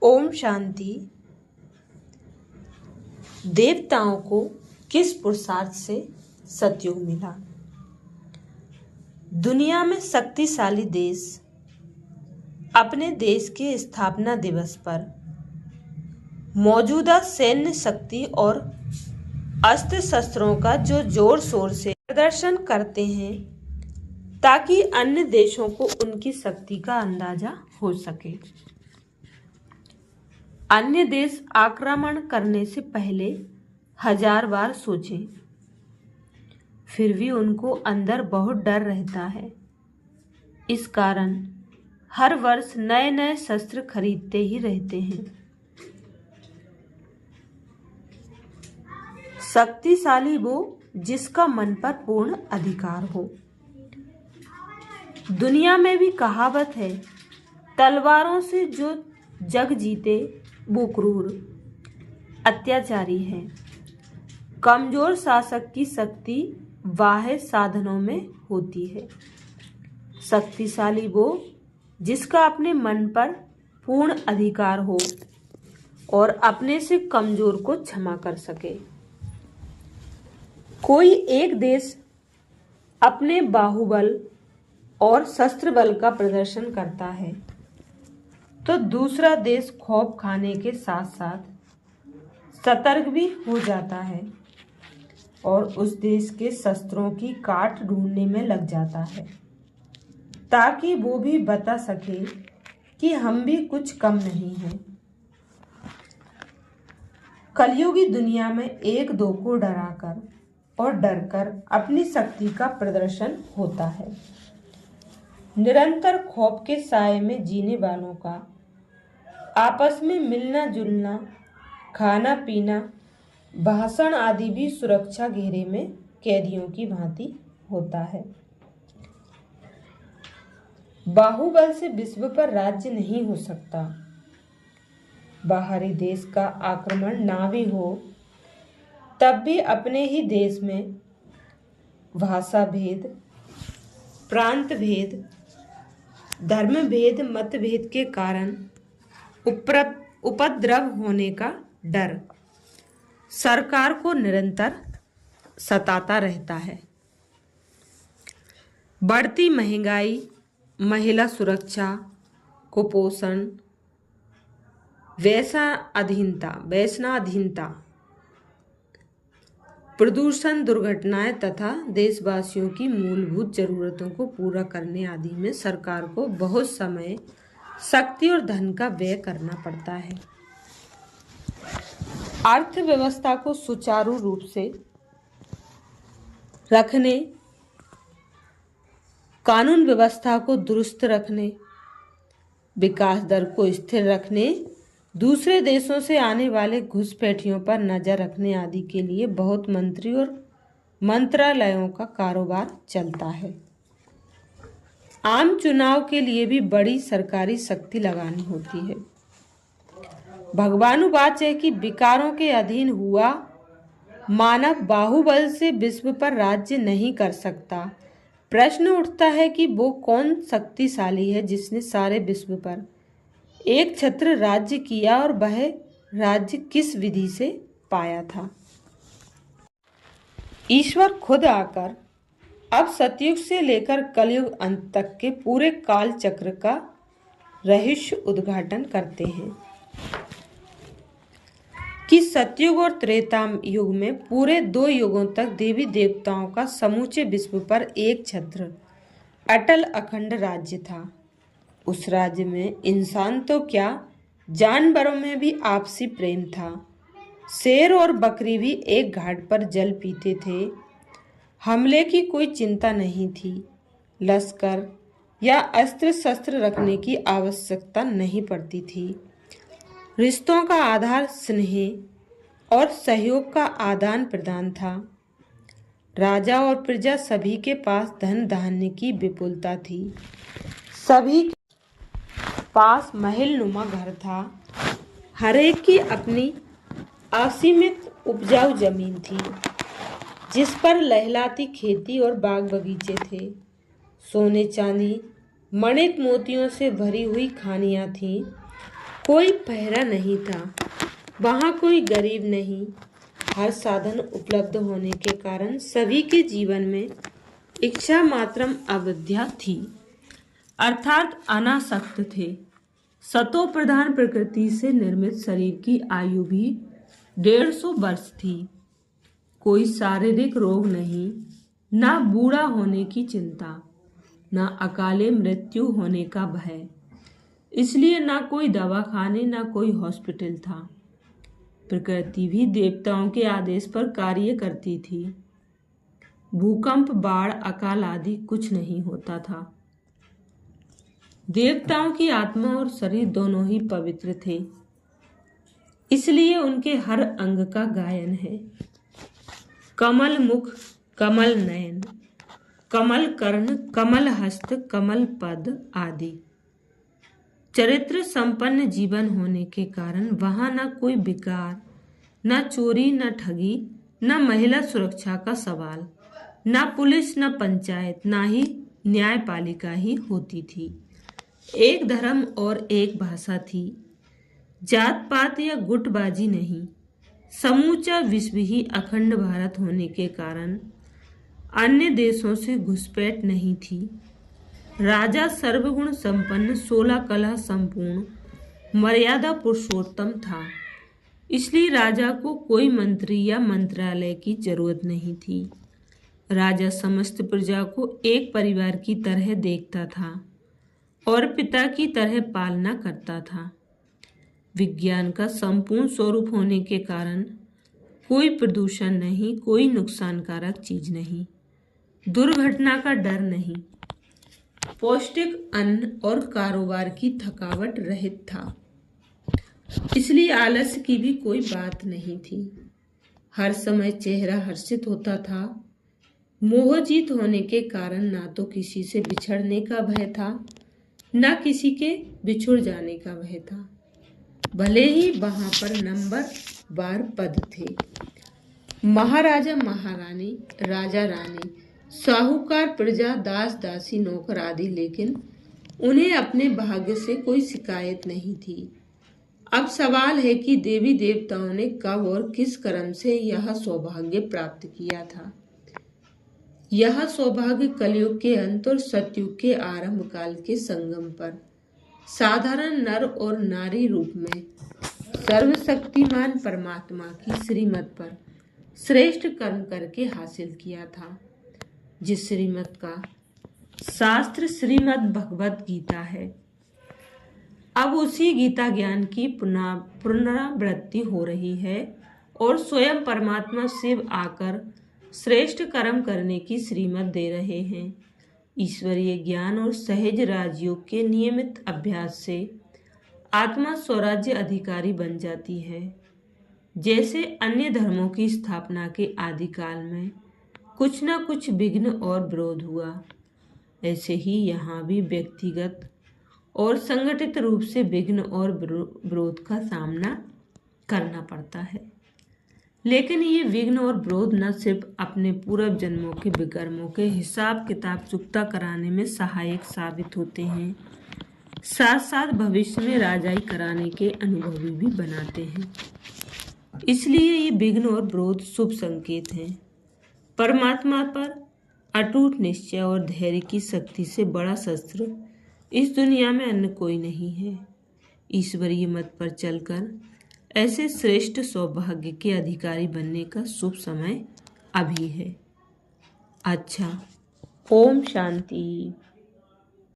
ओम शांति। देवताओं को किस पुरुषार्थ से सतयुग मिला? दुनिया में शक्तिशाली देश अपने देश के स्थापना दिवस पर मौजूदा सैन्य शक्ति और अस्त्र शस्त्रों का जो जोर शोर से प्रदर्शन करते हैं ताकि अन्य देशों को उनकी शक्ति का अंदाजा हो सके। अन्य देश आक्रमण करने से पहले 1000 बार सोचें, फिर भी उनको अंदर बहुत डर रहता है। इस कारण हर वर्ष नए नए शस्त्र खरीदते ही रहते हैं। शक्तिशाली वो जिसका मन पर पूर्ण अधिकार हो। दुनिया में भी कहावत है, तलवारों से जो जग जीते वो क्रूर अत्याचारी है। कमजोर शासक की शक्ति बाह्य साधनों में होती है। शक्तिशाली वो जिसका अपने मन पर पूर्ण अधिकार हो और अपने से कमजोर को क्षमा कर सके। कोई एक देश अपने बाहुबल और शस्त्र बल का प्रदर्शन करता है तो दूसरा देश खौफ खाने के साथ साथ सतर्क भी हो जाता है और उस देश के शस्त्रों की काट ढूंढने में लग जाता है ताकि वो भी बता सके कि हम भी कुछ कम नहीं हैं। कलयुगी दुनिया में एक दो को डराकर और डरकर अपनी शक्ति का प्रदर्शन होता है। निरंतर खौफ के साए में जीने वालों का आपस में मिलना जुलना, खाना पीना, भाषण आदि भी सुरक्षा घेरे में कैदियों की भांति होता है। बाहुबल से विश्व पर राज्य नहीं हो सकता। बाहरी देश का आक्रमण ना भी हो तब भी अपने ही देश में भाषा भेद, प्रांत भेद, धर्म भेद, मतभेद के कारण उपद्रव होने का डर सरकार को निरंतर सताता रहता है। बढ़ती महंगाई, महिला सुरक्षा, कुपोषण, व्यसनाधीनता, प्रदूषण, दुर्घटनाएं तथा देशवासियों की मूलभूत जरूरतों को पूरा करने आदि में सरकार को बहुत समय, शक्ति और धन का व्यय करना पड़ता है। अर्थव्यवस्था को सुचारू रूप से रखने, कानून व्यवस्था को दुरुस्त रखने, विकास दर को स्थिर रखने, दूसरे देशों से आने वाले घुसपैठियों पर नजर रखने आदि के लिए बहुत मंत्री और मंत्रालयों का कारोबार चलता है। आम चुनाव के लिए भी बड़ी सरकारी शक्ति लगानी होती है। भगवानुवाच है कि विकारों के अधीन हुआ मानव बाहुबल से विश्व पर राज्य नहीं कर सकता। प्रश्न उठता है कि वो कौन शक्तिशाली है जिसने सारे विश्व पर एक छत्र राज्य किया और वह राज्य किस विधि से पाया था। ईश्वर खुद आकर अब सतयुग से लेकर कलयुग अंत तक के पूरे काल चक्र का रहस्य उद्घाटन करते हैं कि सतयुग और त्रेता युग में पूरे 2 युगों तक देवी देवताओं का समूचे विश्व पर एक छत्र अटल अखंड राज्य था। उस राज्य में इंसान तो क्या, जानवरों में भी आपसी प्रेम था। शेर और बकरी भी एक घाट पर जल पीते थे। हमले की कोई चिंता नहीं थी। लश्कर या अस्त्र शस्त्र रखने की आवश्यकता नहीं पड़ती थी। रिश्तों का आधार स्नेह और सहयोग का आदान प्रदान था। राजा और प्रजा सभी के पास धन धान्य की विपुलता थी। सभी के पास महल नुमा घर था। हर एक की अपनी असीमित उपजाऊ जमीन थी जिस पर लहलाती खेती और बाग बगीचे थे। सोने चांदी, मणिक मोतियों से भरी हुई खानियां थीं कोई पहरा नहीं था, वहाँ कोई गरीब नहीं। हर साधन उपलब्ध होने के कारण सभी के जीवन में इच्छा मात्रम अविद्या थी, अर्थात अनासक्त थे। सतो प्रधान प्रकृति से निर्मित शरीर की आयु भी 150 वर्ष थी। कोई शारीरिक रोग नहीं, ना बूढ़ा होने की चिंता, ना अकाले मृत्यु होने का भय। इसलिए ना कोई दवाखाने ना कोई हॉस्पिटल था। प्रकृति भी देवताओं के आदेश पर कार्य करती थी। भूकंप, बाढ़, अकाल आदि कुछ नहीं होता था। देवताओं की आत्मा और शरीर दोनों ही पवित्र थे, इसलिए उनके हर अंग का गायन है। कमल मुख, कमल नयन, कमल कर्ण, कमल हस्त, कमल पद आदि। चरित्र संपन्न जीवन होने के कारण वहां न कोई विकार, न चोरी, न ठगी, न महिला सुरक्षा का सवाल, न पुलिस, न पंचायत, न ही न्यायपालिका ही होती थी। एक धर्म और एक भाषा थी, जात पात या गुटबाजी नहीं। समूचा विश्व ही अखंड भारत होने के कारण अन्य देशों से घुसपैठ नहीं थी। राजा सर्वगुण संपन्न, 16 कला संपूर्ण, मर्यादा पुरुषोत्तम था। इसलिए राजा को कोई मंत्री या मंत्रालय की जरूरत नहीं थी। राजा समस्त प्रजा को एक परिवार की तरह देखता था और पिता की तरह पालना करता था। विज्ञान का संपूर्ण स्वरूप होने के कारण कोई प्रदूषण नहीं, कोई नुकसानकारक चीज नहीं, दुर्घटना का डर नहीं, पौष्टिक अन्न और कारोबार की थकावट रहित था। इसलिए आलस्य की भी कोई बात नहीं थी। हर समय चेहरा हर्षित होता था। मोहजीत होने के कारण ना तो किसी से बिछड़ने का भय था, ना किसी के बिछुड़ जाने का भय था। भले ही वहां पर नंबर बार पद थे, महाराजा महारानी, राजा रानी, साहूकार, प्रजा, दास दासी, नौकर आदि, लेकिन उन्हें अपने भाग्य से कोई शिकायत नहीं थी। अब सवाल है कि देवी देवताओं ने कब और किस कर्म से यह सौभाग्य प्राप्त किया था। यह सौभाग्य कलयुग के अंत और सतयुग के आरंभ काल के संगम पर साधारण नर और नारी रूप में सर्वशक्तिमान परमात्मा की श्रीमत पर श्रेष्ठ कर्म करके हासिल किया था, जिस श्रीमत का शास्त्र श्रीमद् भगवत गीता है। अब उसी गीता ज्ञान की पुनरावृत्ति हो रही है और स्वयं परमात्मा शिव आकर श्रेष्ठ कर्म करने की श्रीमत दे रहे हैं। ईश्वरीय ज्ञान और सहज राजयोग के नियमित अभ्यास से आत्मा स्वराज्य अधिकारी बन जाती है। जैसे अन्य धर्मों की स्थापना के आदिकाल में कुछ न कुछ विघ्न और विरोध हुआ, ऐसे ही यहाँ भी व्यक्तिगत और संगठित रूप से विघ्न और विरोध का सामना करना पड़ता है। लेकिन ये विघ्न और विरोध न सिर्फ अपने पूर्व जन्मों के विकर्मों के हिसाब किताब चुकता कराने में सहायक साबित होते हैं, साथ साथ भविष्य में राजाई कराने के अनुभवी भी बनाते हैं। इसलिए ये विघ्न और विरोध शुभ संकेत हैं। परमात्मा पर अटूट निश्चय और धैर्य की शक्ति से बड़ा शस्त्र इस दुनिया में अन्य कोई नहीं है। ईश्वरीय मत पर चलकर ऐसे श्रेष्ठ सौभाग्य के अधिकारी बनने का शुभ समय अभी है। अच्छा, ओम शांति।